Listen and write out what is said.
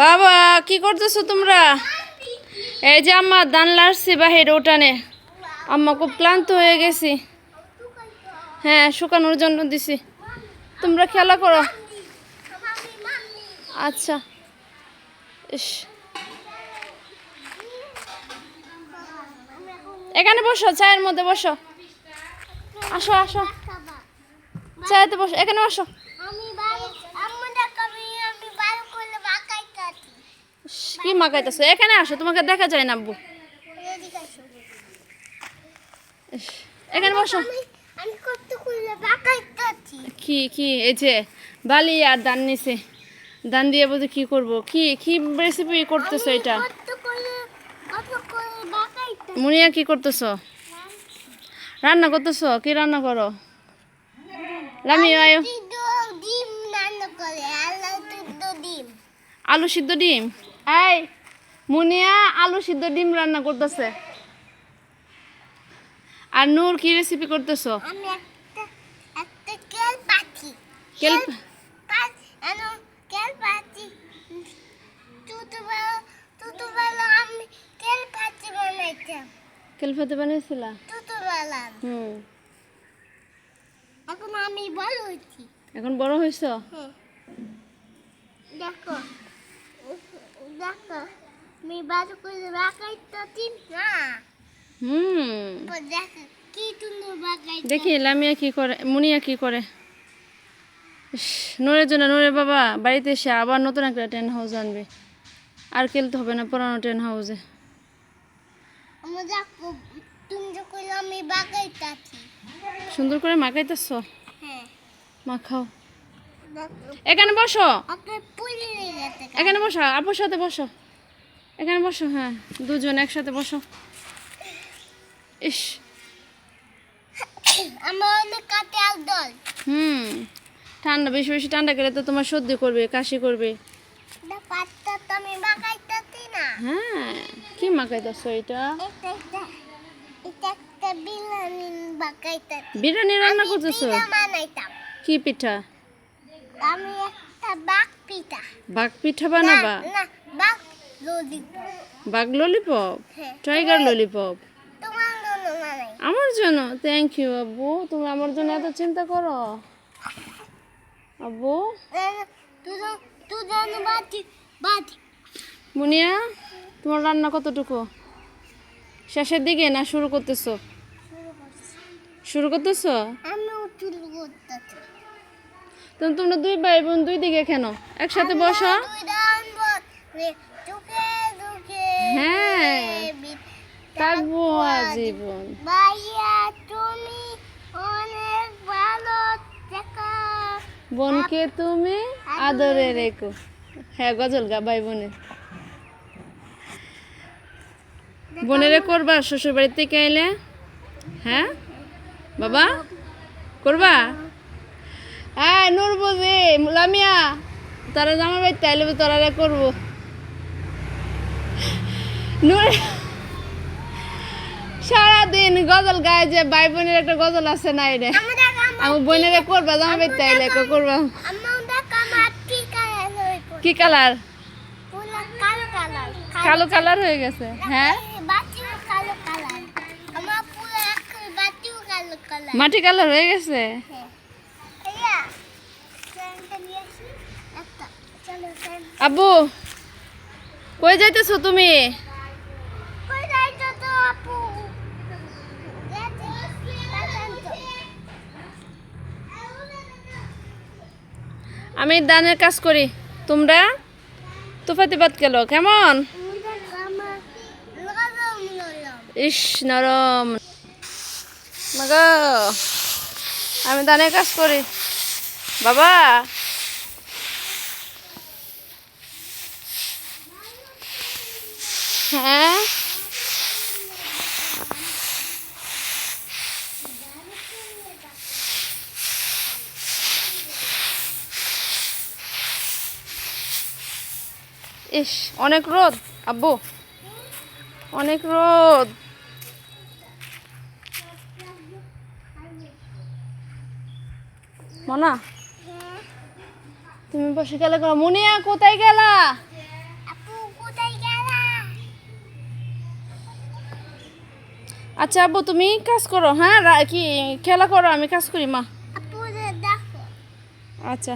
বাবা কি করতেছো তোমরা? এই যে আম্মা ধান লাড়ছি বাহিরে উঠানে। আম্মা খুব ক্লান্ত হয়ে গেছি। হ্যাঁ, শুকানোর জন্য দিছি। তোমরা খেলা করো। আচ্ছা। ইস, এখানে বসো, চায়ের মধ্যে বসো। আসো আসো, চায়েতে বসো, এখানে বসো। কি মাখাইতেছো? এখানে আসো, তোমাকে দেখা যায় না আব্বু। এখানে বসো। কি কি এই যে বালি আর ধান নিছে, ধান দিয়ে বলতে কি করব? কি কি রেসিপি করতেছো এটা? মুনিয়া কি করতেছো? রান্না করতেছো? কি রান্না করো? লামি আয়ো। আলু সিদ্ধ ডিম। এই মুনিয়া আলু সিদ্ধ ডিম রান্না করতেছে। আর নূর কি রেসিপি করতেছো? কেলফাতে বানিয়েছিলা? এখন আমি বড় হয়েছি। এখন বড় হয়েছো? দেখো দেখো আমি বড় করে বাগাইতেছি না। দেখো কি সুন্দর বাগাইতে। দেখি লামিয়া কি করে, মুনিয়া কি করে। নূরের জন্য নূরের বাবা বাড়িতে এসে আবার নতুন একটা টেন্ট হাউস আনবে। আর খেলতে হবে না পুরানো টেন্ট হাউসে। আমি বাগাইতেছি। সুন্দর করে মাখাইতেছ? হ্যাঁ, মাখাও। এখানে বসো, গেছে। এখানে বসো, আপুর সাথে বসো, এখানে বসো। হ্যাঁ, দুজন একসাথে বসো। ইস, আমার অনেক কাটে আর দল। ঠান্ডা, বেশি বেশি ঠান্ডা গেলে তো তোমার সর্দি করবে, কাশি করবে। আমি বাগাইতেছি না। হ্যাঁ, কি মাখাইতেছ এটা? এটা একটা বিরিয়ানি বাগাইতেছি। বিরিয়ানি রান্না করতেছো? কি পিঠা? আমি একটা বাঘ পিঠা। বাঘ পিঠা বানাবা? না, বাঘ ললিপপ। বাঘ ললিপপ? হ্যাঁ। Tiger lollipop? তোমার জন্য বানাই। আমার জন্য? থ্যাংক ইউ আব্বু, তুমি আমার জন্য এত চিন্তা করো আব্বু। তুই জানো বাজি বাজি। মুনিয়া, তোমার রান্না কতটুকু? শেষের দিকে না শুরু করতেছো? শুরু করতেছো? আমিও শুরু করতেছি। তোমরা দুই ভাই বোন দুই দিকে কেন? একসাথে বসো। হ্যাঁ, থাকবো আজীবন। ভাইয়া তুমি অনেক ভালো থেকো। বোনকে তুমি আদরে রেখো। হ্যাঁ, গজল গা ভাই বোনের। বোনেরে করবা শ্বশুর বাড়ির থেকে এলে? হ্যাঁ বাবা, করবা? হ্যাঁ, নূর বুঝি লামিয়া তারা জামা বাইতে আইলে তোরা করবো। নূর সারাদিন গজল গায়ে, যে ভাই বোনের একটা গজল আছে না, এটা আমার বোনেরে করবা জামা বাইতে আইলে করবা। কি কালার? কালো কালার হয়ে গেছে। হ্যাঁ, মাটি কালার হয়ে গেছে। আব্বু কই যাইতেছো তুমি? আমি দানের কাজ করি, তোমরা তুফাতিবাদ কেলো কেমন? ইস নরম মাগো, আমি দানের কাজ করি বাবা। হ্যাঁ, ইস অনেক রোদ আব্বু, অনেক রোদ। মনা তুমি বসে গেলে করো। মুনিয়া কোথায় গেলা? আচ্ছা আব্বু তুমি কাজ করো, হ্যাঁ কি খেলা করো, আমি কাজ করি মা। আপুরে দেখো। আচ্ছা।